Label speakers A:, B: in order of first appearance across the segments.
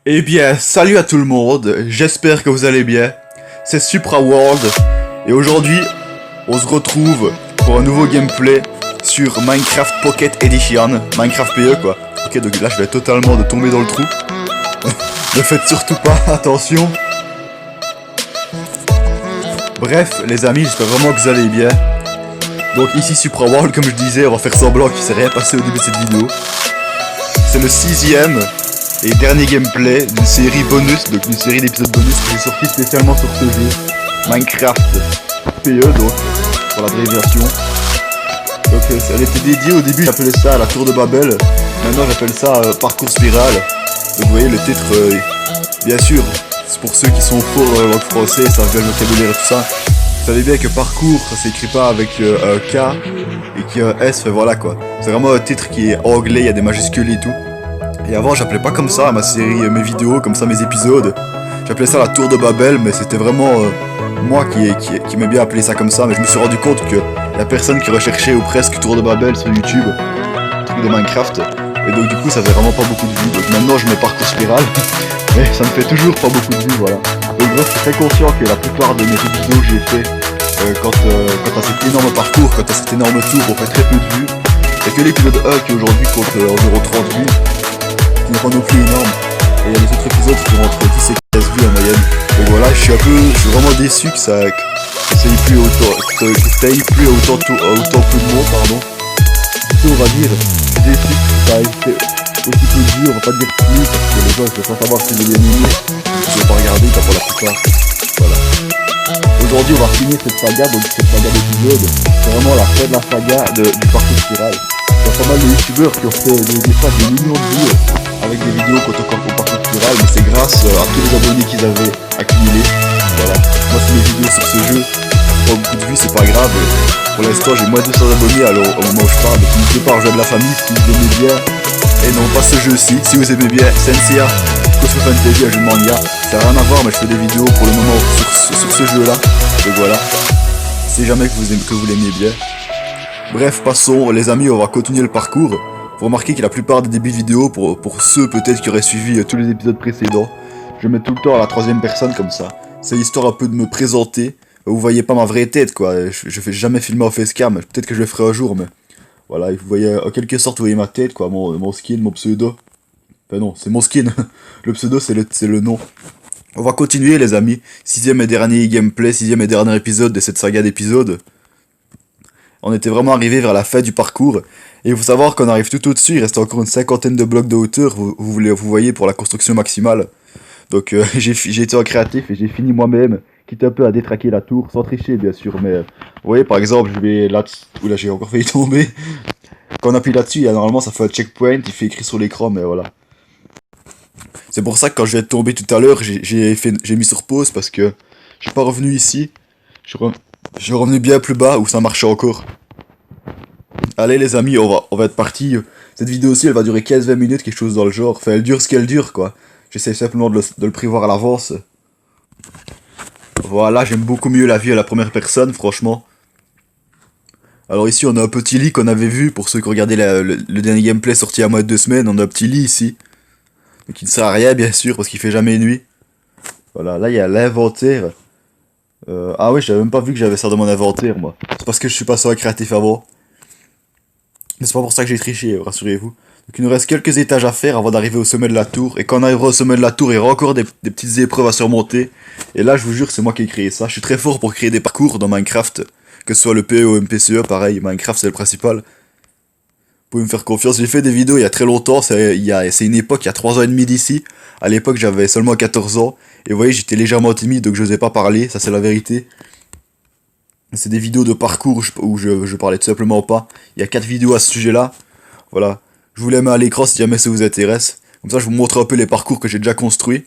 A: Eh bien, salut à tout le monde, j'espère que vous allez bien. C'est Supra World, et aujourd'hui, on se retrouve pour un nouveau gameplay sur Minecraft Pocket Edition, Minecraft PE quoi. Ok, donc là je vais totalement de tomber dans le trou. Ne faites surtout pas attention. Bref, les amis, j'espère vraiment que vous allez bien. Donc ici Supra World, comme je disais, on va faire semblant qu'il s'est rien passé au début de cette vidéo. C'est le 6ème et dernier gameplay d'une série bonus, donc une série d'épisodes bonus que j'ai sorti spécialement sur ce jeu, Minecraft PE, donc pour l'abréviation. Donc elle était dédiée au début, j'appelais ça la tour de Babel, maintenant j'appelle ça parcours spirale. Donc vous voyez le titre, bien sûr, c'est pour ceux qui sont forts dans la langue française, savent bien le vocabulaire et tout ça. Vous savez bien que parcours ça s'écrit pas avec un K et qu'un S, fait voilà quoi. C'est vraiment un titre qui est anglais, il y a des majuscules et tout. Et avant j'appelais pas comme ça ma série, mes vidéos, comme ça mes épisodes. J'appelais ça la tour de Babel, mais c'était vraiment moi qui aimais bien appeler ça comme ça. Mais je me suis rendu compte que y a personne qui recherchait ou presque tour de Babel sur YouTube, truc de Minecraft. Et donc du coup ça fait vraiment pas beaucoup de vues. Donc maintenant je mets parcours spirale, mais ça me fait toujours pas beaucoup de vues, voilà. Donc bref, je suis très conscient que la plupart de mes vidéos que j'ai fait quand à cet énorme parcours, quand à cet énorme tour, on fait très peu de vues. Et que l'épisode 1 qui aujourd'hui compte environ 30 vues, qui n'est pas non plus énorme. Et il y a les autres épisodes qui ont entre 10 et 15 vues en moyenne. Donc voilà, je suis vraiment déçu que ça ait plus autant, autant peu de mots, pardon. Du coup, on va dire, je suis déçu que ça ait été aussi peu de vues, on va pas dire plus, parce que les gens ils peuvent pas savoir si j'ai bien aimé. Je vais pas regarder, pas pour la plupart. Voilà. Aujourd'hui, on va finir cette saga, donc cette saga d'épisodes. C'est vraiment la fin de la saga du parcours spirale. Il y a pas mal de youtubeurs qui ont fait des millions de vues avec des vidéos quand on parcours spirale, mais c'est grâce à tous les abonnés qu'ils avaient accumulés. Voilà. Moi, c'est mes vidéos sur ce jeu. Pas beaucoup de vues, c'est pas grave. Pour l'instant, j'ai moins de 200 abonnés alors, au moment où je parle. Donc n'hésitez pas à rejoindre la famille si vous aimez bien. Et non, pas ce jeu-ci. Si vous aimez bien Senseiya, Cosmo Fantasy, un jeu de manga. Ça n'a rien à voir, mais je fais des vidéos pour le moment sur ce jeu-là. Donc voilà. Si jamais que vous l'aimez bien. Bref, passons, les amis, on va continuer le parcours. Vous remarquez que la plupart des débuts de vidéo, pour ceux peut-être qui auraient suivi tous les épisodes précédents, je mets tout le temps à la troisième personne comme ça. C'est histoire un peu de me présenter. Vous voyez pas ma vraie tête quoi, je fais jamais filmer en facecam, peut-être que je le ferai un jour, mais voilà, vous voyez en quelque sorte, vous voyez ma tête quoi, mon skin, mon pseudo. Enfin non, c'est mon skin, le pseudo c'est le nom. On va continuer les amis, 6ème et dernier gameplay, 6ème et dernier épisode de cette saga d'épisodes. On était vraiment arrivé vers la fin du parcours, et il faut savoir qu'on arrive tout au-dessus, il reste encore une cinquantaine de blocs de hauteur, vous voyez, pour la construction maximale. Donc j'ai été en créatif et j'ai fini moi-même, quitte un peu à détraquer la tour, sans tricher bien sûr, mais vous voyez par exemple, je vais là, oula j'ai encore failli tomber. Quand on appuie là-dessus, normalement ça fait un checkpoint, il fait écrit sur l'écran, mais voilà. C'est pour ça que quand je vais tomber tout à l'heure, j'ai mis sur pause parce que je suis pas revenu ici. Je suis revenu bien plus bas où ça marchait encore. Allez les amis, on va être parti. Cette vidéo-ci, elle va durer 15-20 minutes, quelque chose dans le genre. Enfin, elle dure ce qu'elle dure, quoi. J'essaie simplement de le prévoir à l'avance. Voilà, j'aime beaucoup mieux la vue à la première personne, franchement. Alors ici, on a un petit lit qu'on avait vu, pour ceux qui regardaient le dernier gameplay sorti il y a moins de 2 semaines. On a un petit lit ici. Donc il ne sert à rien, bien sûr, parce qu'il fait jamais nuit. Voilà, là, il y a l'inventaire. Ah oui, j'avais même pas vu que j'avais ça dans mon inventaire, moi. C'est parce que je suis passé à créatif avant. Mais c'est pas pour ça que j'ai triché, rassurez-vous. Donc il nous reste quelques étages à faire avant d'arriver au sommet de la tour. Et quand on arrivera au sommet de la tour, il y aura encore des petites épreuves à surmonter. Et là, je vous jure, c'est moi qui ai créé ça. Je suis très fort pour créer des parcours dans Minecraft. Que ce soit le PE ou MPCE, pareil. Minecraft, c'est le principal. Vous pouvez me faire confiance. J'ai fait des vidéos il y a très longtemps. C'est une époque, il y a 3 ans et demi d'ici. À l'époque, j'avais seulement 14 ans. Et vous voyez, j'étais légèrement timide, donc je n'osais pas parler. Ça, c'est la vérité. C'est des vidéos de parcours où je parlais tout simplement pas. Il y a 4 vidéos à ce sujet-là. Voilà. Je vous les mets à l'écran si jamais ça vous intéresse. Comme ça, je vous montre un peu les parcours que j'ai déjà construits.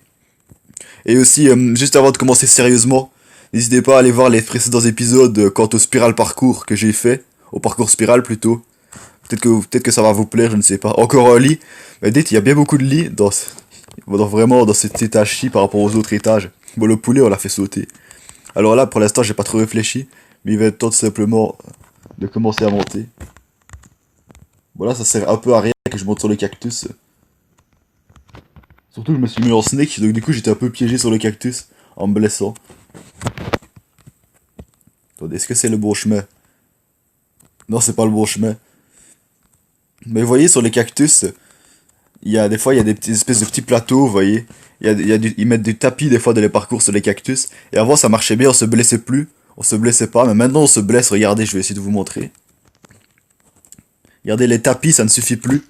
A: Et aussi, juste avant de commencer sérieusement, n'hésitez pas à aller voir les précédents épisodes quant au spiral parcours que j'ai fait. Au parcours spiral plutôt. Peut-être que ça va vous plaire, je ne sais pas. Encore un lit. Mais dites, il y a bien beaucoup de lits vraiment dans cet étage-ci par rapport aux autres étages. Bon, le poulet, on l'a fait sauter. Alors là, pour l'instant, j'ai pas trop réfléchi. Mais il va être temps tout simplement de commencer à monter. Voilà, ça sert un peu à rien que je monte sur le cactus. Surtout je me suis mis en snake, donc du coup j'étais un peu piégé sur le cactus en me blessant. Attendez, est-ce que c'est le bon chemin? Non, c'est pas le bon chemin. Mais vous voyez sur les cactus, il y a des fois il y a des petites espèces de petits plateaux, vous voyez. Ils mettent des tapis des fois dans les parcours sur les cactus. Et avant ça marchait bien, on se blessait plus. On se blessait pas, mais maintenant on se blesse. Regardez, je vais essayer de vous montrer. Regardez les tapis, ça ne suffit plus.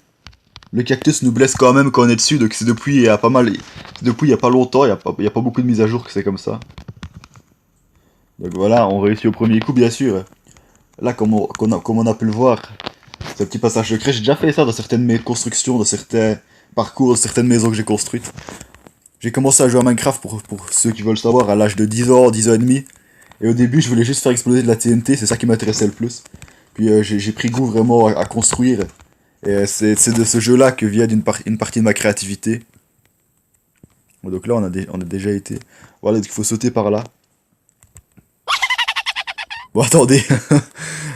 A: Le cactus nous blesse quand même quand on est dessus, donc c'est depuis il y a pas mal. Depuis il y a pas longtemps, il y a pas beaucoup de mises à jour que c'est comme ça. Donc voilà, on réussit au premier coup bien sûr. Là comme on a pu le voir, c'est un petit passage secret. J'ai déjà fait ça dans certaines de mes constructions, dans certains parcours, dans certaines maisons que j'ai construites. J'ai commencé à jouer à Minecraft pour ceux qui veulent savoir à l'âge de 10 ans, 10 ans et demi. Et au début je voulais juste faire exploser de la TNT, c'est ça qui m'intéressait le plus. Puis j'ai pris goût vraiment à construire. Et c'est de ce jeu-là que vient une partie de ma créativité. Bon, donc là on a déjà été. Voilà, donc il faut sauter par là. Bon attendez.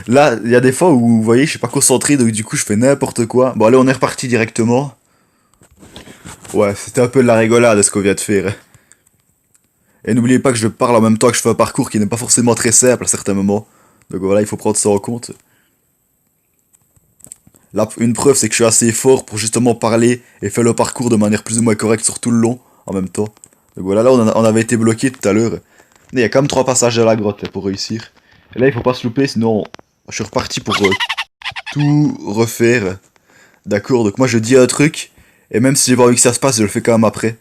A: Là, il y a des fois où vous voyez, je suis pas concentré, donc du coup je fais n'importe quoi. Bon allez, on est reparti directement. Ouais, c'était un peu de la rigolade ce qu'on vient de faire. Et n'oubliez pas que je parle en même temps que je fais un parcours qui n'est pas forcément très simple à certains moments. Donc voilà, il faut prendre ça en compte. Là, une preuve, c'est que je suis assez fort pour justement parler et faire le parcours de manière plus ou moins correcte sur tout le long, en même temps. Donc voilà, là on avait été bloqué tout à l'heure. Il y a quand même 3 passages à la grotte là, pour réussir. Et là, il faut pas se louper, sinon je suis reparti pour tout refaire. D'accord, donc moi je dis un truc, et même si j'ai pas envie que ça se passe, je le fais quand même après.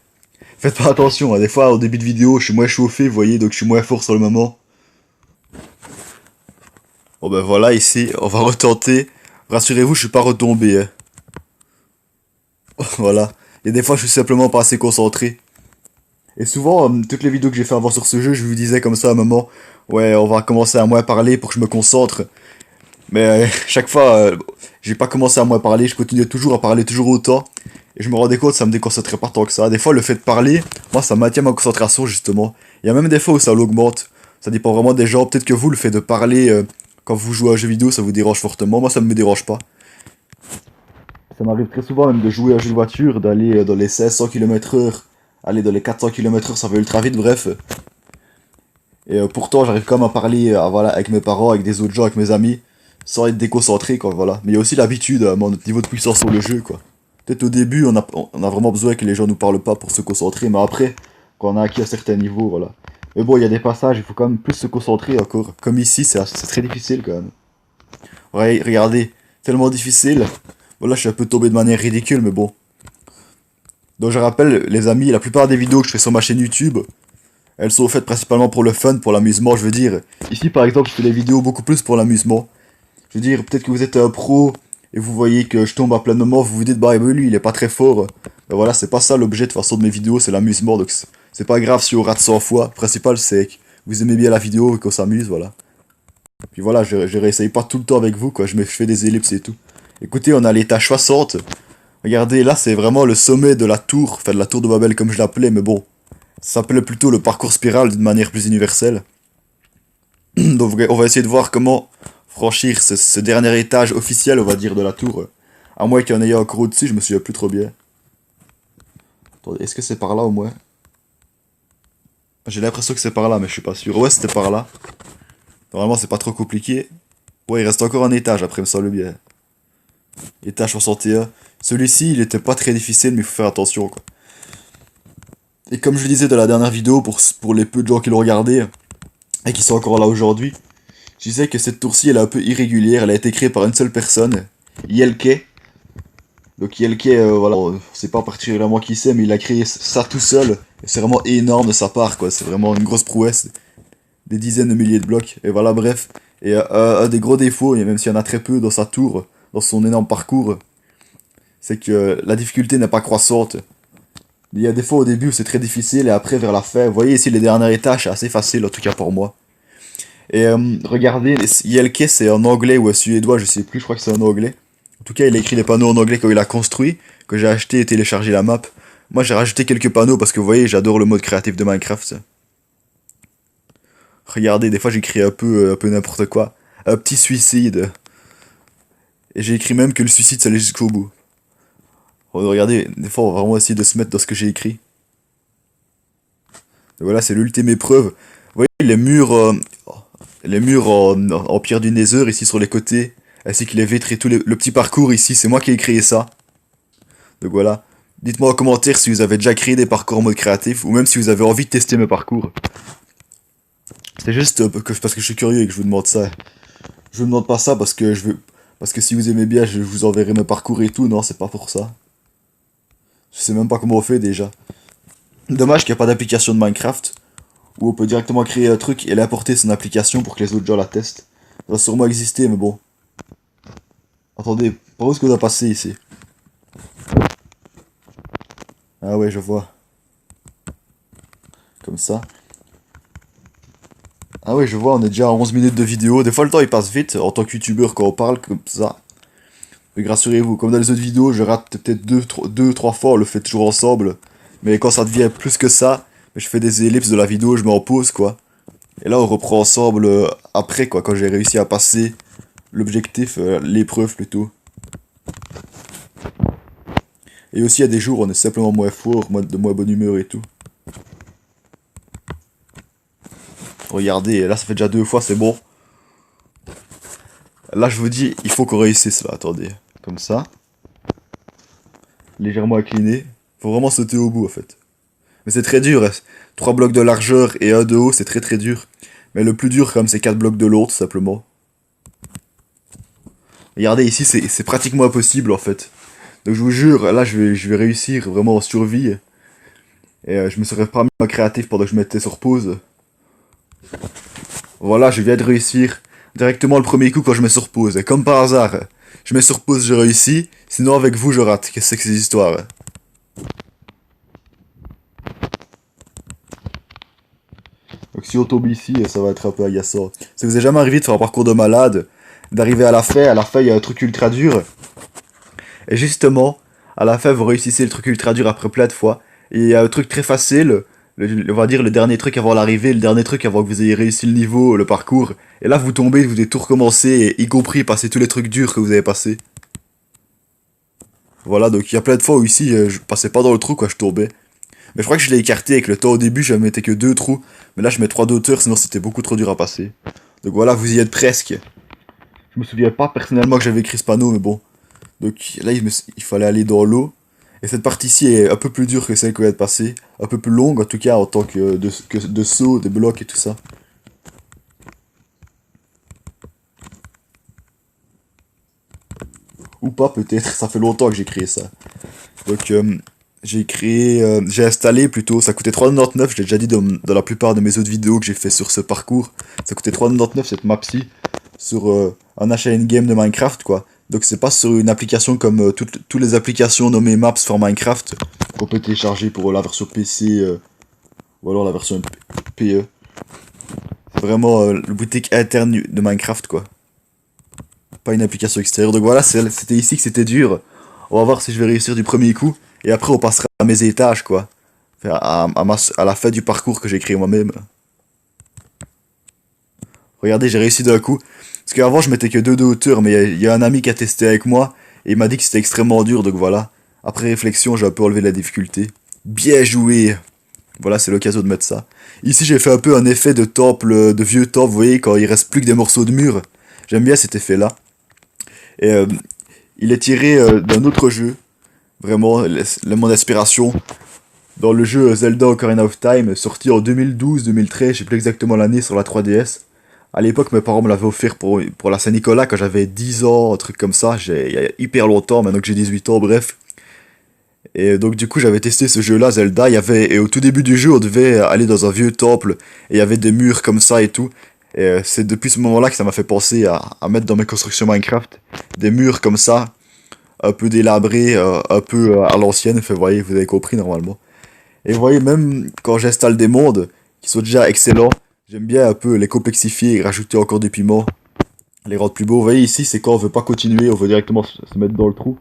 A: Faites pas attention, hein, des fois au début de vidéo, je suis moins chauffé, vous voyez, donc je suis moins fort sur le moment. Bon ben voilà, ici, on va retenter. Rassurez-vous, je suis pas retombé. Hein. Voilà. Il y a des fois, je suis simplement pas assez concentré. Et souvent, toutes les vidéos que j'ai fait avant sur ce jeu, je vous disais comme ça à un moment, ouais, on va commencer à moins parler pour que je me concentre. Mais chaque fois, j'ai pas commencé à moins parler, je continuais toujours à parler toujours autant. Et je me rendais compte que ça me déconcentrait pas tant que ça. Des fois, le fait de parler, moi, ça maintient ma concentration, justement. Il y a même des fois où ça l'augmente. Ça dépend vraiment des gens. Peut-être que vous, le fait de parler quand vous jouez à un jeu vidéo, ça vous dérange fortement. Moi, ça me dérange pas. Ça m'arrive très souvent même de jouer à un jeu de voiture, d'aller dans les 500 km/h, aller dans les 400 km/h, ça va ultra vite, bref. Et pourtant, j'arrive quand même à parler voilà, avec mes parents, avec des autres gens, avec mes amis, sans être déconcentré, quoi, voilà. Mais il y a aussi l'habitude, notre niveau de puissance sur le jeu, quoi. Peut-être au début, on a vraiment besoin que les gens nous parlent pas pour se concentrer, mais après, quand on a acquis un certain niveau, voilà. Mais bon, il y a des passages, il faut quand même plus se concentrer encore. Comme ici, c'est très difficile, quand même. Ouais, regardez, tellement difficile. Voilà, je suis un peu tombé de manière ridicule, mais bon. Donc je rappelle, les amis, la plupart des vidéos que je fais sur ma chaîne YouTube, elles sont faites principalement pour le fun, pour l'amusement, je veux dire. Ici, par exemple, je fais des vidéos beaucoup plus pour l'amusement. Je veux dire, peut-être que vous êtes un pro, et vous voyez que je tombe à plein moment, vous vous dites, bah lui, il est pas très fort. Ben voilà, c'est pas ça l'objet de toute façon de mes vidéos, c'est l'amusement, donc c'est pas grave si on rate 100 fois. Le principal, c'est que vous aimez bien la vidéo et qu'on s'amuse, voilà. Puis voilà, je réessaye pas tout le temps avec vous, quoi, je fais des ellipses et tout. Écoutez, on a l'étage 60. Regardez, là, c'est vraiment le sommet de la tour, enfin de la tour de Babel comme je l'appelais, mais bon. Ça s'appelait plutôt le parcours spirale d'une manière plus universelle. Donc on va essayer de voir comment franchir ce dernier étage officiel, on va dire, de la tour. À moins qu'il y en ait encore au-dessus, je me souviens plus trop bien. Attendez, est-ce que c'est par là au moins? J'ai l'impression que c'est par là, mais je suis pas sûr. Ouais, c'était par là. Normalement, c'est pas trop compliqué. Ouais, il reste encore un étage, après, me semble bien. Étage 61. Celui-ci, il était pas très difficile, mais il faut faire attention, quoi. Et comme je le disais dans la dernière vidéo, pour les peu de gens qui l'ont regardé, et qui sont encore là aujourd'hui, je disais que cette tour-ci, elle est un peu irrégulière, elle a été créée par une seule personne, Yelke. Donc Yelke, voilà, on sait pas particulièrement qui c'est, mais il a créé ça tout seul. Et c'est vraiment énorme de sa part, quoi, c'est vraiment une grosse prouesse. Des dizaines de milliers de blocs, et voilà, bref. Et un des gros défauts, et même s'il y en a très peu dans sa tour, dans son énorme parcours, c'est que la difficulté n'est pas croissante. Il y a des fois au début où c'est très difficile, et après vers la fin, vous voyez ici les derniers étages, c'est assez facile, en tout cas pour moi. Et regardez, Yelke c'est en anglais ou en suédois, je sais plus, je crois que c'est en anglais. En tout cas, il a écrit les panneaux en anglais quand il a construit, que j'ai acheté et téléchargé la map. Moi j'ai rajouté quelques panneaux parce que vous voyez, j'adore le mode créatif de Minecraft. Regardez, des fois j'écris un peu n'importe quoi. Un petit suicide. Et j'ai écrit même que le suicide ça allait jusqu'au bout. Regardez, des fois on va vraiment essayer de se mettre dans ce que j'ai écrit. Et voilà, c'est l'ultime épreuve. Vous voyez les murs en pierre du Nether ici sur les côtés, ainsi que les vitres et tout le petit parcours ici, c'est moi qui ai créé ça. Donc voilà. Dites-moi en commentaire si vous avez déjà créé des parcours en mode créatif, ou même si vous avez envie de tester mes parcours. C'est juste parce que je suis curieux et que je vous demande ça. Je vous demande pas ça parce que je veux... Parce que si vous aimez bien, je vous enverrai mes parcours et tout. Non, c'est pas pour ça. Je sais même pas comment on fait déjà. Dommage qu'il n'y a pas d'application de Minecraft où on peut directement créer un truc et l'importer son application pour que les autres gens la testent. Ça va sûrement exister, mais bon. Attendez, par où est-ce qu'on doit passer ici? Ah ouais, je vois. Comme ça. Ah ouais, je vois, on est déjà à 11 minutes de vidéo. Des fois, le temps il passe vite en tant que youtubeur quand on parle comme ça. Mais rassurez-vous, comme dans les autres vidéos, je rate peut-être deux, trois fois, on le fait toujours ensemble. Mais quand ça devient plus que ça, je fais des ellipses de la vidéo, je mets en pause quoi. Et là, on reprend ensemble après quoi, quand j'ai réussi à passer l'objectif, l'épreuve plutôt. Et aussi, il y a des jours où on est simplement moins fort, de moins bonne humeur et tout. Regardez, là, ça fait déjà 2 fois, c'est bon. Là, je vous dis, il faut qu'on réussisse là, attendez. Comme ça. Légèrement incliné. Faut vraiment sauter au bout en fait. Mais c'est très dur. 3 blocs de largeur et 1 de haut, c'est très très dur. Mais le plus dur, comme c'est 4 blocs de long, tout simplement. Regardez, ici, c'est pratiquement impossible en fait. Donc je vous jure, là, je vais réussir vraiment en survie. Et je me serais pas mis en créatif pendant que je mettais sur pause. Voilà, je viens de réussir directement le premier coup quand je mets sur pause. Et comme par hasard, je mets sur pause, je réussis. Sinon, avec vous, je rate. Qu'est-ce que c'est que ces histoires? Donc si on tombe ici, ça va être un peu agaçant. Ça vous est jamais arrivé de faire un parcours de malade, d'arriver à la fin il y a un truc ultra dur. Et justement, à la fin vous réussissez le truc ultra dur après plein de fois. Et il y a un truc très facile, on va dire le dernier truc avant l'arrivée, le dernier truc avant que vous ayez réussi le niveau, le parcours. Et là vous tombez, vous devez tout recommencer, y compris passer tous les trucs durs que vous avez passés. Voilà, donc il y a plein de fois où ici je passais pas dans le trou quoi, je tombais. Mais je crois que je l'ai écarté avec le temps au début, je mettais que 2 trous. Mais là, je mets 3 d'auteur, sinon c'était beaucoup trop dur à passer. Donc voilà, vous y êtes presque. Je me souviens pas personnellement que j'avais écrit ce panneau, mais bon. Donc là, il fallait aller dans l'eau. Et cette partie-ci est un peu plus dure que celle qu'on vient de passer. Un peu plus longue, en tout cas, en tant que de saut, de blocs et tout ça. Ou pas, peut-être. Ça fait longtemps que j'ai créé ça. Donc, j'ai installé plutôt, ça coûtait 3,99, je l'ai déjà dit dans la plupart de mes autres vidéos que j'ai fait sur ce parcours. Ça coûtait 3,99 cette map-ci, sur un achat in-game de Minecraft quoi. Donc c'est pas sur une application comme toutes les applications nommées Maps for Minecraft, qu'on peut télécharger pour la version PC, ou alors la version PE. C'est vraiment le boutique interne de Minecraft quoi. Pas une application extérieure. Donc voilà, c'était ici que c'était dur. On va voir si je vais réussir du premier coup. Et après, on passera à mes étages, quoi. Enfin, à la fin du parcours que j'ai créé moi-même. Regardez, j'ai réussi d'un coup. Parce qu'avant, je mettais que 2 de hauteur, mais il y a un ami qui a testé avec moi. Et il m'a dit que c'était extrêmement dur, donc voilà. Après réflexion, j'ai un peu enlevé la difficulté. Bien joué! Voilà, c'est l'occasion de mettre ça. Ici, j'ai fait un peu un effet de temple, de vieux temple, vous voyez, quand il reste plus que des morceaux de mur. J'aime bien cet effet-là. Et il est tiré d'un autre jeu. Vraiment, mon inspiration. Dans le jeu Zelda Ocarina of Time, sorti en 2012-2013, je sais plus exactement l'année, sur la 3DS. À l'époque, mes parents me l'avaient offert pour la Saint-Nicolas quand j'avais 10 ans, un truc comme ça. Il y a hyper longtemps, maintenant que j'ai 18 ans, bref. Et donc du coup, j'avais testé ce jeu-là, Zelda. Et au tout début du jeu, on devait aller dans un vieux temple. Et il y avait des murs comme ça et tout. Et c'est depuis ce moment-là que ça m'a fait penser à mettre dans mes constructions Minecraft des murs comme ça, un peu délabrés, un peu à l'ancienne. Enfin, vous voyez, vous avez compris normalement. Et vous voyez, même quand j'installe des mondes qui sont déjà excellents, j'aime bien un peu les complexifier et rajouter encore des piments, les rendre plus beaux. Vous voyez ici, c'est quand on veut pas continuer, on veut directement se mettre dans le trou.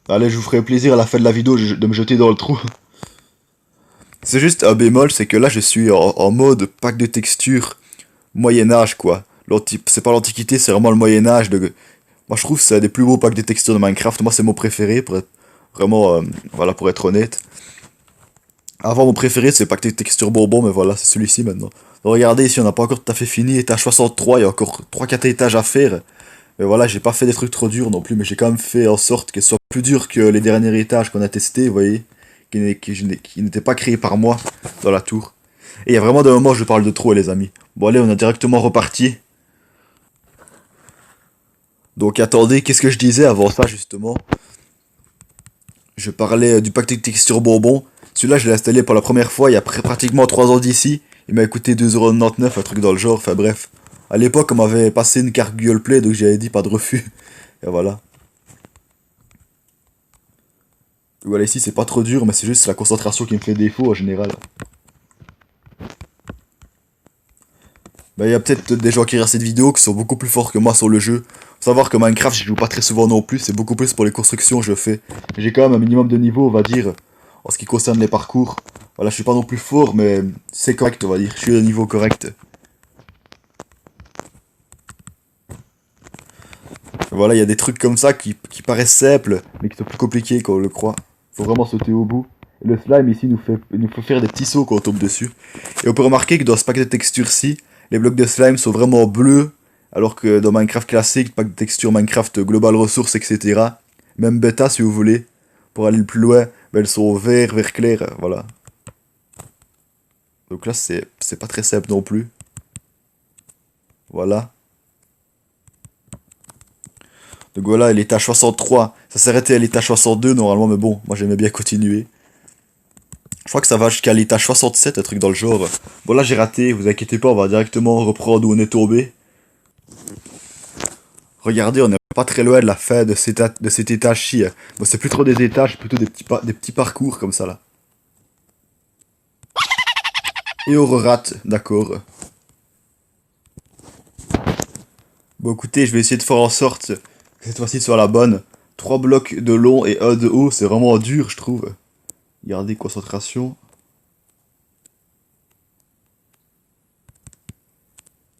A: Allez, je vous ferai plaisir à la fin de la vidéo de me jeter dans le trou. C'est juste un bémol, c'est que là je suis en mode pack de textures Moyen-Âge quoi. C'est pas l'Antiquité, c'est vraiment le Moyen-Âge. Moi je trouve que c'est un des plus beaux packs de textures de Minecraft. Moi c'est mon préféré Vraiment, voilà, pour être honnête. Avant, mon préféré, c'est Pacte Texture Bonbon, mais voilà, c'est celui-ci maintenant. Donc, regardez, ici, on n'a pas encore tout à fait fini. Étage 63, il y a encore 3-4 étages à faire. Mais voilà, j'ai pas fait des trucs trop durs non plus, mais j'ai quand même fait en sorte que ce soit plus dur que les derniers étages qu'on a testés, vous voyez, qui n'étaient pas créés par moi dans la tour. Et il y a vraiment des moments où je parle de trop, les amis. Bon, allez, on est directement reparti. Donc, attendez, qu'est-ce que je disais avant ça, justement? Je parlais du pack texture bonbon. Celui-là, je l'ai installé pour la première fois il y a pratiquement 3 ans d'ici. Il m'a coûté 2,99€, un truc dans le genre, enfin bref. À l'époque, on m'avait passé une carte Google Play, donc j'avais dit pas de refus. Et voilà. Voilà, ici, c'est pas trop dur, mais c'est juste la concentration qui me fait défaut en général. Bah, il y a peut-être des gens qui regardent cette vidéo qui sont beaucoup plus forts que moi sur le jeu. Faut savoir que Minecraft, je joue pas très souvent non plus, c'est beaucoup plus pour les constructions que je fais. J'ai quand même un minimum de niveau, on va dire, en ce qui concerne les parcours. Voilà, je suis pas non plus fort, mais c'est correct, on va dire. Je suis au niveau correct. Voilà, il y a des trucs comme ça qui paraissent simples, mais qui sont plus compliqués qu'on le croit. Faut vraiment sauter au bout. Et le slime ici nous fait faire des petits sauts quand on tombe dessus. Et on peut remarquer que dans ce pack de textures-ci, les blocs de slime sont vraiment bleus, alors que dans Minecraft classique, pack de textures Minecraft Global Ressources, etc., même bêta si vous voulez, pour aller le plus loin, ben, elles sont vert clair, voilà. Donc là, c'est pas très simple non plus. Voilà. Donc voilà, l'étage 63, ça s'arrêtait à l'étage 62 normalement, mais bon, moi j'aimais bien continuer. Je crois que ça va jusqu'à l'étage 67, un truc dans le genre. Bon là j'ai raté, vous inquiétez pas, on va directement reprendre où on est tombé. Regardez, on n'est pas très loin de la fin de cet étage-ci. Bon, c'est plus trop des étages, plutôt des petits parcours comme ça là. Et on rate, d'accord. Bon écoutez, je vais essayer de faire en sorte que cette fois-ci soit la bonne. 3 blocs de long et 1 de haut, c'est vraiment dur je trouve. Gardez concentration.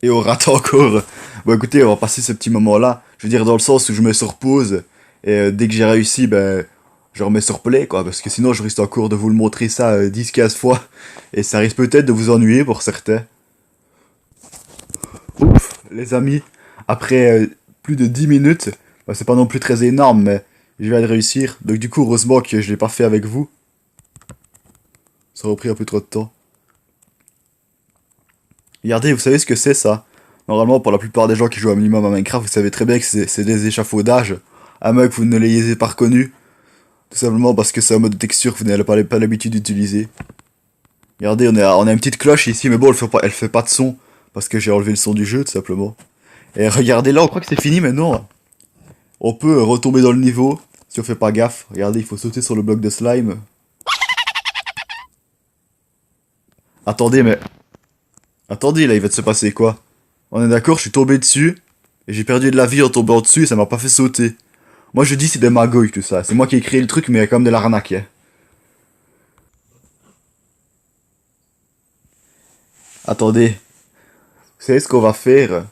A: Et on rate encore. Bon écoutez, on va passer ce petit moment-là. Je veux dire dans le sens où je me surpose. Et dès que j'ai réussi, ben je remets sur play quoi. Parce que sinon je risque encore de vous le montrer ça 10-15 fois. Et ça risque peut-être de vous ennuyer pour certains. Ouf, les amis. Après plus de 10 minutes. Ben, c'est pas non plus très énorme, mais je viens de réussir. Donc du coup, heureusement que je l'ai pas fait avec vous. Ça aurait pris un peu trop de temps. Regardez, vous savez ce que c'est ça? Normalement, pour la plupart des gens qui jouent un minimum à Minecraft, vous savez très bien que c'est des échafaudages. À moins que vous ne les ayez pas reconnus. Tout simplement parce que c'est un mode de texture que vous n'avez pas l'habitude d'utiliser. Regardez, on a une petite cloche ici, mais bon, elle fait pas de son. Parce que j'ai enlevé le son du jeu, tout simplement. Et regardez là, on croit que c'est fini, mais non. On peut retomber dans le niveau, si on fait pas gaffe. Regardez, il faut sauter sur le bloc de slime. Attendez, mais... Attendez, là, il va se passer quoi? On est d'accord, je suis tombé dessus, et j'ai perdu de la vie en tombant dessus, et ça m'a pas fait sauter. Moi je dis c'est des magouilles tout ça, c'est moi qui ai créé le truc, mais il y a quand même de l'arnaque. Hein. Attendez, vous savez ce qu'on va faire?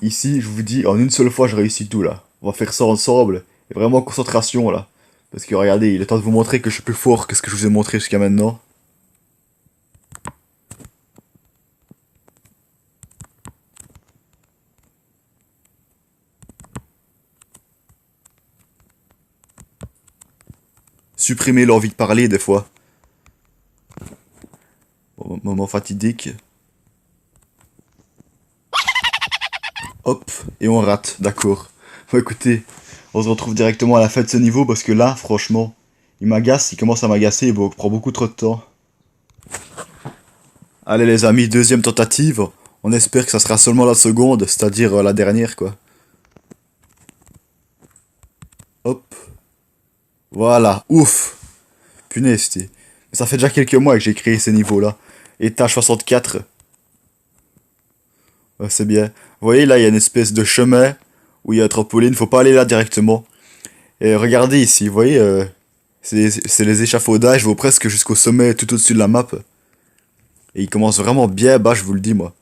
A: Ici, je vous dis, en une seule fois, je réussis tout là. On va faire ça ensemble, et vraiment concentration là. Parce que regardez, il est temps de vous montrer que je suis plus fort que ce que je vous ai montré jusqu'à maintenant. Supprimer l'envie de parler des fois. Bon, moment fatidique. Hop, et on rate, d'accord. Bon écoutez, on se retrouve directement à la fin de ce niveau parce que là, franchement, il m'agace, il commence à m'agacer et bon, prend beaucoup trop de temps. Allez les amis, deuxième tentative. On espère que ça sera seulement la seconde, c'est-à-dire la dernière quoi. Hop. Voilà, ouf. Punaise, ça fait déjà quelques mois que j'ai créé ces niveaux-là. Étage 64. Ouais, c'est bien. Vous voyez, là, il y a une espèce de chemin où il y a un trampoline. Faut pas aller là directement. Et regardez ici, vous voyez, c'est les échafaudages. Vont presque jusqu'au sommet, tout au-dessus de la map. Et ils commencent vraiment bien bas, je vous le dis, moi.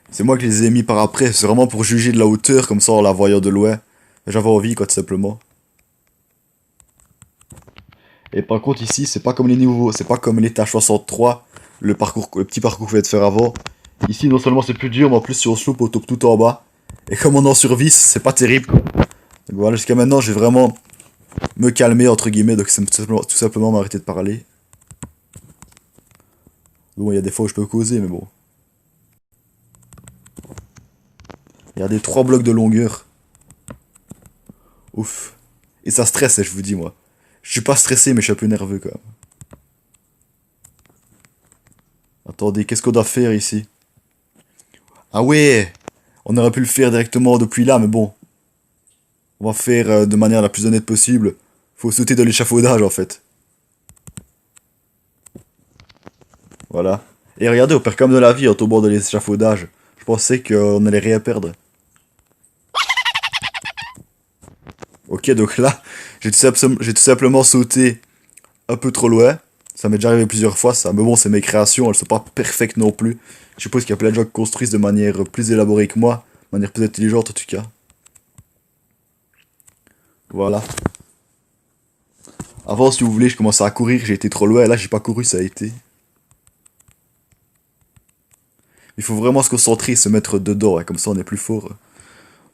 A: C'est moi qui les ai mis par après. C'est vraiment pour juger de la hauteur, comme ça, en la voyant de loin. J'avais envie, quoi, tout simplement. Et par contre ici, c'est pas comme les niveaux, c'est pas comme l'étage 63, le petit parcours qu'on vient de faire avant. Ici, non seulement c'est plus dur, mais en plus si on se loupe, on tombe tout en bas. Et comme on est en survie, c'est pas terrible, quoi. Donc voilà, jusqu'à maintenant, j'ai vraiment me calmer, entre guillemets, donc c'est tout simplement m'arrêter de parler. Bon, il y a des fois où je peux causer, mais bon. Regardez, 3 blocs de longueur. Ouf. Et ça stresse, je vous dis, moi. Je suis pas stressé, mais je suis un peu nerveux, quand même. Attendez, qu'est-ce qu'on doit faire ici? Ah ouais! On aurait pu le faire directement depuis là, mais bon. On va faire de manière la plus honnête possible. Faut sauter de l'échafaudage, en fait. Voilà. Et regardez, on perd comme de la vie en tombant de l'échafaudage. Je pensais qu'on allait rien perdre. Ok, donc là, j'ai tout simplement sauté un peu trop loin. Ça m'est déjà arrivé plusieurs fois, ça. Mais bon, c'est mes créations, elles sont pas perfectes non plus. Je suppose qu'il y a plein de gens qui construisent de manière plus élaborée que moi. De manière plus intelligente, en tout cas. Voilà. Avant, si vous voulez, je commençais à courir, j'ai été trop loin. Là, j'ai pas couru, ça a été. Il faut vraiment se concentrer et se mettre dedans, hein, comme ça on est plus fort.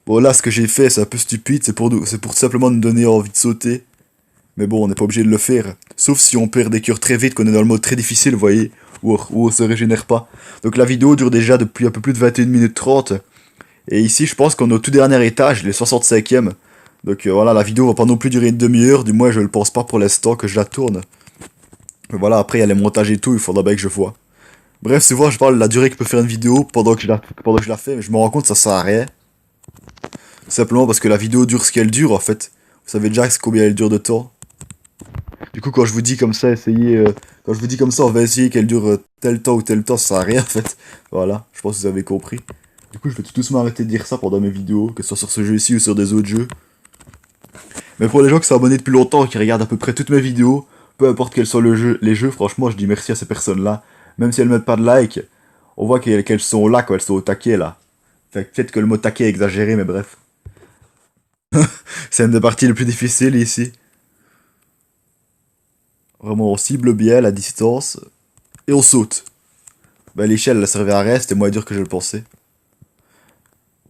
A: Bon, là, ce que j'ai fait, c'est un peu stupide, c'est pour simplement nous donner envie de sauter. Mais bon, on n'est pas obligé de le faire. Sauf si on perd des cœurs très vite, qu'on est dans le mode très difficile, vous voyez, où on se régénère pas. Donc la vidéo dure déjà depuis un peu plus de 21 minutes 30. Et ici, je pense qu'on est au tout dernier étage, les 65e. Donc voilà, la vidéo va pas non plus durer une demi-heure, du moins je le pense pas pour l'instant que je la tourne. Mais voilà, après il y a les montages et tout, il faudra bien que je vois. Bref, souvent je parle de la durée que peut faire une vidéo pendant que je la fais, mais je me rends compte que ça sert à rien. Simplement parce que la vidéo dure ce qu'elle dure en fait. Vous savez déjà combien elle dure de temps. Du coup, quand je vous dis comme ça, quand je vous dis comme ça, on va essayer qu'elle dure tel temps ou tel temps, ça sert à rien en fait. Voilà, je pense que vous avez compris. Du coup, je vais tout doucement arrêter de dire ça pendant mes vidéos, que ce soit sur ce jeu-ci ou sur des autres jeux. Mais pour les gens qui sont abonnés depuis longtemps et qui regardent à peu près toutes mes vidéos, peu importe quels sont les jeux, franchement, je dis merci à ces personnes-là. Même si elles mettent pas de like, on voit qu'elles sont là, quoi, elles sont au taquet là. Fait que peut-être que le mot taquet est exagéré, mais bref. C'est une des parties les plus difficiles ici. Vraiment, on cible bien la distance et on saute. Bah, l'échelle, elle servait à rien, c'était moins dur que je le pensais.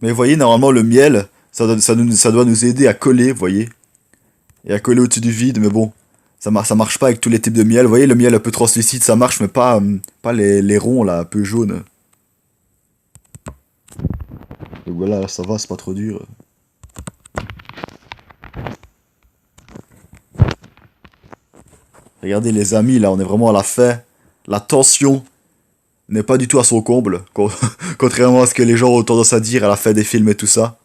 A: Mais vous voyez, normalement, le miel, ça doit nous aider à coller, vous voyez. Et à coller au-dessus du vide, mais bon. Ça marche pas avec tous les types de miel. Vous voyez, le miel un peu translucide, ça marche, mais pas les ronds, là, un peu jaunes. Donc voilà, ça va, c'est pas trop dur. Regardez les amis, là, on est vraiment à la fin. La tension n'est pas du tout à son comble, contrairement à ce que les gens ont tendance à dire à la fin des films et tout ça.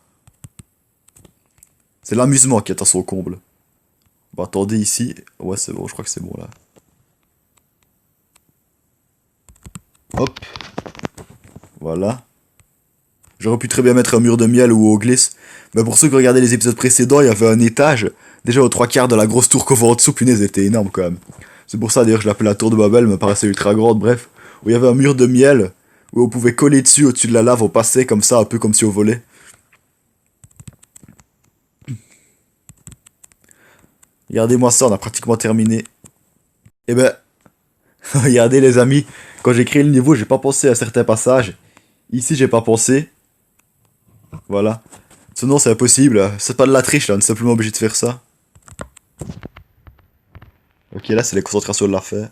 A: C'est l'amusement qui est à son comble. Bon, attendez ici. Ouais, c'est bon, je crois que c'est bon là. Hop. Voilà. J'aurais pu très bien mettre un mur de miel ou au glisse. Mais pour ceux qui regardaient les épisodes précédents, il y avait un étage. Déjà aux 3 quarts de la grosse tour qu'on voit en dessous, punaise, elle était énorme quand même. C'est pour ça d'ailleurs je l'appelle la tour de Babel, elle me paraissait ultra grande, bref. Où il y avait un mur de miel, où on pouvait coller dessus au-dessus de la lave, on passait comme ça, un peu comme si on volait. Regardez-moi ça, on a pratiquement terminé. Eh ben, regardez les amis, quand j'ai créé le niveau, j'ai pas pensé à certains passages. Ici, j'ai pas pensé. Voilà. Sinon, c'est impossible. C'est pas de la triche, là, on est simplement obligé de faire ça. Ok, là, c'est les concentrations de la fin.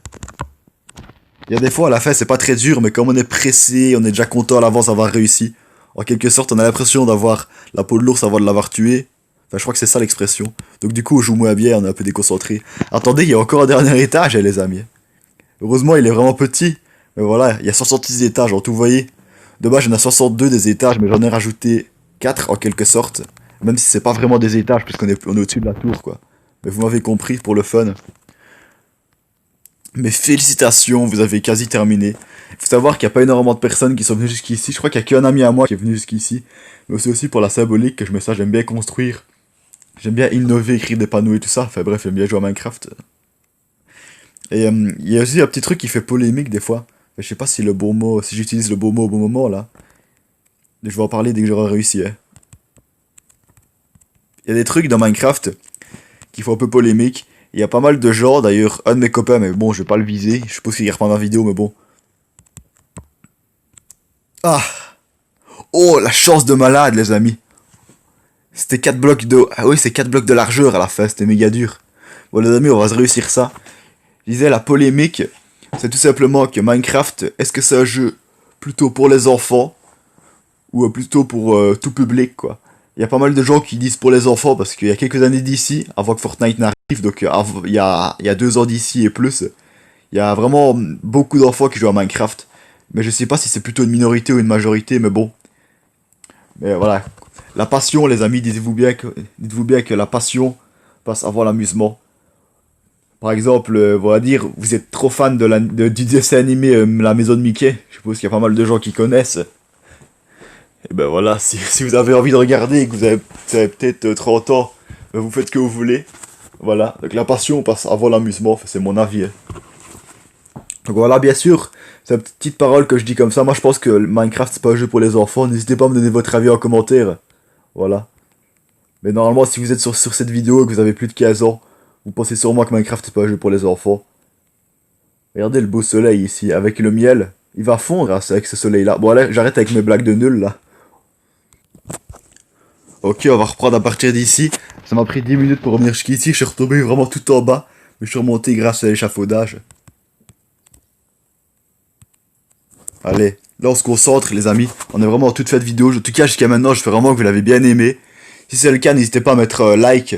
A: Il y a des fois, à la fin, c'est pas très dur, mais comme on est pressé, on est déjà content à l'avance d'avoir réussi. En quelque sorte, on a l'impression d'avoir la peau de l'ours avant de l'avoir tué. Enfin, je crois que c'est ça l'expression. Donc du coup, on joue moins bien, on est un peu déconcentré. Attendez, il y a encore un dernier étage, les amis. Heureusement, il est vraiment petit. Mais voilà, il y a 66 étages en tout, vous voyez. De base, j'en ai 62 des étages, mais j'en ai rajouté 4 en quelque sorte. Même si c'est pas vraiment des étages, puisqu'on est au-dessus de la tour, quoi. Mais vous m'avez compris pour le fun. Mais félicitations, vous avez quasi terminé. Il faut savoir qu'il n'y a pas énormément de personnes qui sont venues jusqu'ici. Je crois qu'il n'y a qu'un ami à moi qui est venu jusqu'ici. Mais c'est aussi pour la symbolique que je me sens, j'aime bien construire. J'aime bien innover, écrire des panneaux et tout ça. Enfin bref, j'aime bien jouer à Minecraft. Et il y a aussi un petit truc qui fait polémique des fois. Je sais pas si le bon mot, si j'utilise le bon mot au bon moment là. Je vais en parler dès que j'aurai réussi. Hein. Il y a des trucs dans Minecraft qui font un peu polémique. Il y a pas mal de gens, d'ailleurs, un de mes copains, mais bon, je vais pas le viser. Je suppose qu'il regarde pas ma vidéo, mais bon. Ah! Oh, la chance de malade, les amis. C'était 4 blocs de... Ah oui, c'est 4 blocs de largeur à la fin, c'était méga dur. Bon, les amis, on va se réussir ça. Je disais, la polémique, c'est tout simplement que Minecraft, est-ce que c'est un jeu plutôt pour les enfants ou plutôt pour tout public, quoi. Il y a pas mal de gens qui disent pour les enfants parce qu'il y a quelques années d'ici, avant que Fortnite n'arrive, donc il y a 2 ans d'ici et plus, il y a vraiment beaucoup d'enfants qui jouent à Minecraft. Mais je sais pas si c'est plutôt une minorité ou une majorité, mais bon. Mais voilà. La passion, les amis, dites-vous bien que la passion passe avant l'amusement. Par exemple, on va dire, vous êtes trop fan du dessin animé La Maison de Mickey. Je suppose qu'il y a pas mal de gens qui connaissent. Et ben voilà, si vous avez envie de regarder et que vous avez peut-être 30 ans, ben vous faites ce que vous voulez. Voilà, donc la passion passe avant l'amusement, enfin, c'est mon avis. Hein. Donc voilà, bien sûr, c'est une petite parole que je dis comme ça. Moi je pense que Minecraft c'est pas un jeu pour les enfants. N'hésitez pas à me donner votre avis en commentaire. Voilà. Mais normalement, si vous êtes sur cette vidéo et que vous avez plus de 15 ans, vous pensez sûrement que Minecraft c'est pas un jeu pour les enfants. Regardez le beau soleil ici, avec le miel. Il va fondre hein, avec ce soleil là. Bon allez, j'arrête avec mes blagues de nul là. Ok, on va reprendre à partir d'ici. Ça m'a pris 10 minutes pour revenir jusqu'ici. Je suis retombé vraiment tout en bas. Mais je suis remonté grâce à l'échafaudage. Allez, là on se concentre les amis. On est vraiment en toute faite vidéo. En tout cas jusqu'à maintenant, j'espère vraiment que vous l'avez bien aimé. Si c'est le cas, n'hésitez pas à mettre like.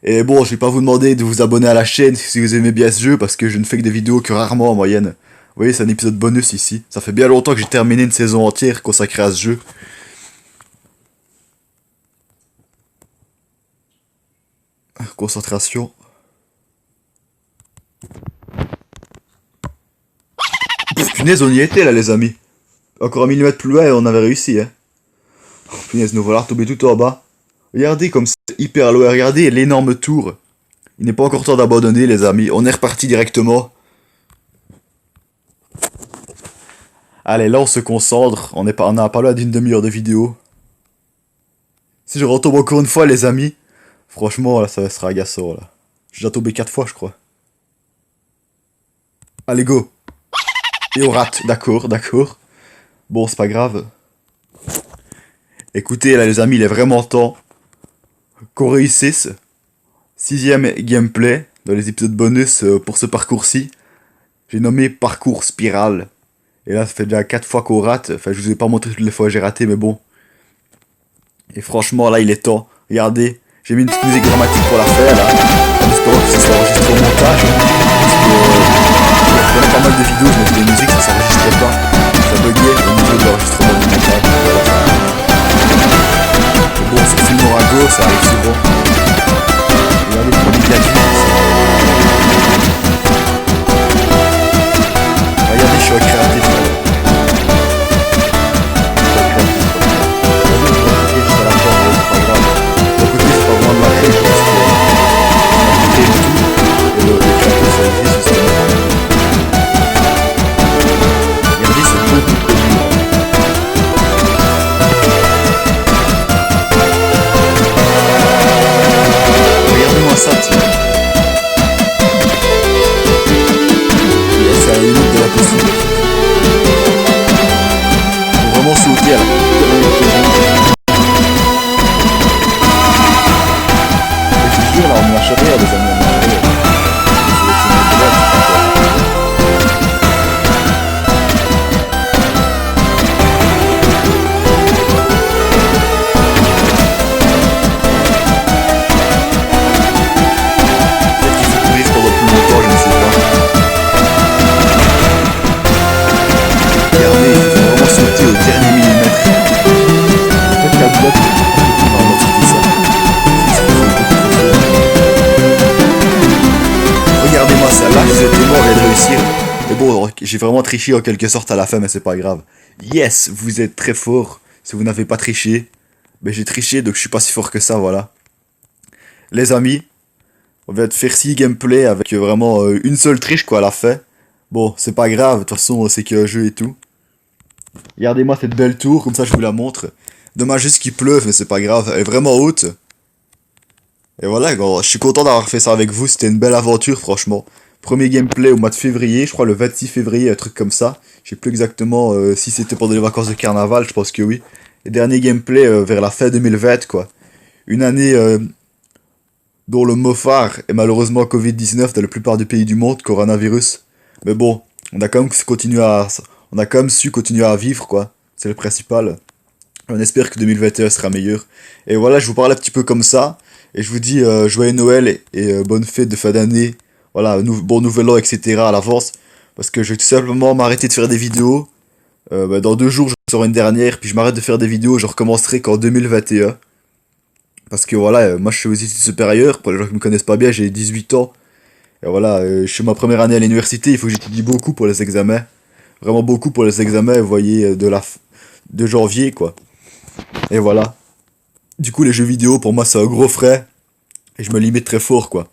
A: Et bon, je vais pas vous demander de vous abonner à la chaîne si vous aimez bien ce jeu. Parce que je ne fais que des vidéos que rarement en moyenne. Vous voyez, c'est un épisode bonus ici. Ça fait bien longtemps que j'ai terminé une saison entière consacrée à ce jeu. Concentration. Punaise, on y était là, les amis. Encore un millimètre plus loin et on avait réussi, hein. Oh, punaise, nous voilà retombés tout en bas. Regardez comme c'est hyper loin. Regardez l'énorme tour. Il n'est pas encore temps d'abandonner, les amis. On est reparti directement. Allez, là, on se concentre. On a pas loin d'une demi-heure de vidéo. Si je retombe encore une fois, les amis, franchement, là, ça sera agaçant, là. J'ai déjà tombé 4 fois, je crois. Allez, go. Et on rate, d'accord, d'accord. Bon, c'est pas grave. Écoutez, là, les amis, il est vraiment temps qu'on réussisse. 6ème gameplay dans les épisodes bonus pour ce parcours-ci. J'ai nommé parcours spirale. Et là, ça fait déjà 4 fois qu'on rate. Enfin, je vous ai pas montré toutes les fois que j'ai raté, mais bon. Et franchement, là, il est temps. Regardez, j'ai mis une petite musique dramatique pour la faire, là. En espérant que ça soit enregistré au montage. Parce que il y a pas mal de vidéos, je mettais des musiques, ça s'enregistrait pas. Ça buguait au niveau de l'enregistrement du montage. Mais bon, c'est film Morago, ça arrive souvent. Regardez, pour les gars, regardez, je suis un créatif, là. J'ai vraiment triché en quelque sorte à la fin, mais c'est pas grave. Yes, vous êtes très fort. Si vous n'avez pas triché, ben j'ai triché, donc je suis pas si fort que ça, voilà. Les amis, on va faire 6 gameplay avec vraiment une seule triche, quoi, à la fin. Bon, c'est pas grave, de toute façon, c'est qu'un jeu et tout. Regardez-moi cette belle tour, comme ça je vous la montre. Dommage juste qu'il pleuve, mais c'est pas grave, elle est vraiment haute. Et voilà, gros, je suis content d'avoir fait ça avec vous, c'était une belle aventure, franchement. Premier gameplay au mois de février, je crois le 26 février, un truc comme ça. Je sais plus exactement si c'était pendant les vacances de carnaval, je pense que oui. Et dernier gameplay vers la fin 2020, quoi. Une année dont le mot phare est malheureusement Covid-19 dans la plupart des pays du monde, coronavirus. Mais bon, on a quand même su continuer à vivre, quoi. C'est le principal. On espère que 2021 sera meilleur. Et voilà, je vous parle un petit peu comme ça. Et je vous dis joyeux Noël et bonne fête de fin d'année. Voilà, bon nouvel an, etc. à l'avance. Parce que je vais tout simplement m'arrêter de faire des vidéos. Dans 2 jours, je sors une dernière. Puis je m'arrête de faire des vidéos. Je recommencerai qu'en 2021. Parce que voilà, moi je suis aux études supérieures. Pour les gens qui me connaissent pas bien, j'ai 18 ans. Et voilà, je suis ma première année à l'université. Il faut que j'étudie beaucoup pour les examens. Vraiment beaucoup pour les examens, vous voyez, de janvier, quoi. Et voilà. Du coup, les jeux vidéo, pour moi, c'est un gros frais. Et je me limite très fort, quoi.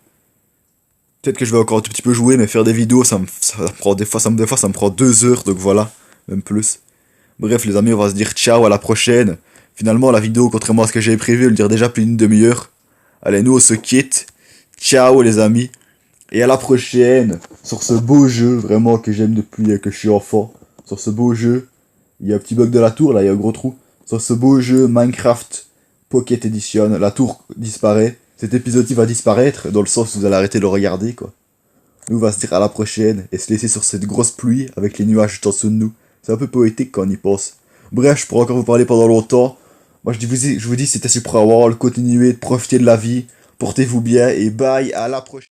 A: Peut-être que je vais encore un tout petit peu jouer, mais faire des vidéos, ça me prend des fois, ça me prend 2 heures, donc voilà. Même plus. Bref, les amis, on va se dire ciao, à la prochaine. Finalement, la vidéo, contrairement à ce que j'avais prévu, elle dure déjà plus d'une demi-heure. Allez, nous, on se quitte. Ciao, les amis. Et à la prochaine, sur ce beau jeu, vraiment, que j'aime depuis que je suis enfant. Sur ce beau jeu. Il y a un petit bug de la tour, là, il y a un gros trou. Sur ce beau jeu Minecraft Pocket Edition, la tour disparaît. Cet épisode va disparaître, dans le sens où vous allez arrêter de le regarder, quoi. Nous, on va se dire à la prochaine, et se laisser sur cette grosse pluie, avec les nuages juste en dessous de nous. C'est un peu poétique quand on y pense. Bref, je pourrais encore vous parler pendant longtemps. Moi, je vous dis, c'était Supra World, continuez de profiter de la vie, portez-vous bien, et bye, à la prochaine.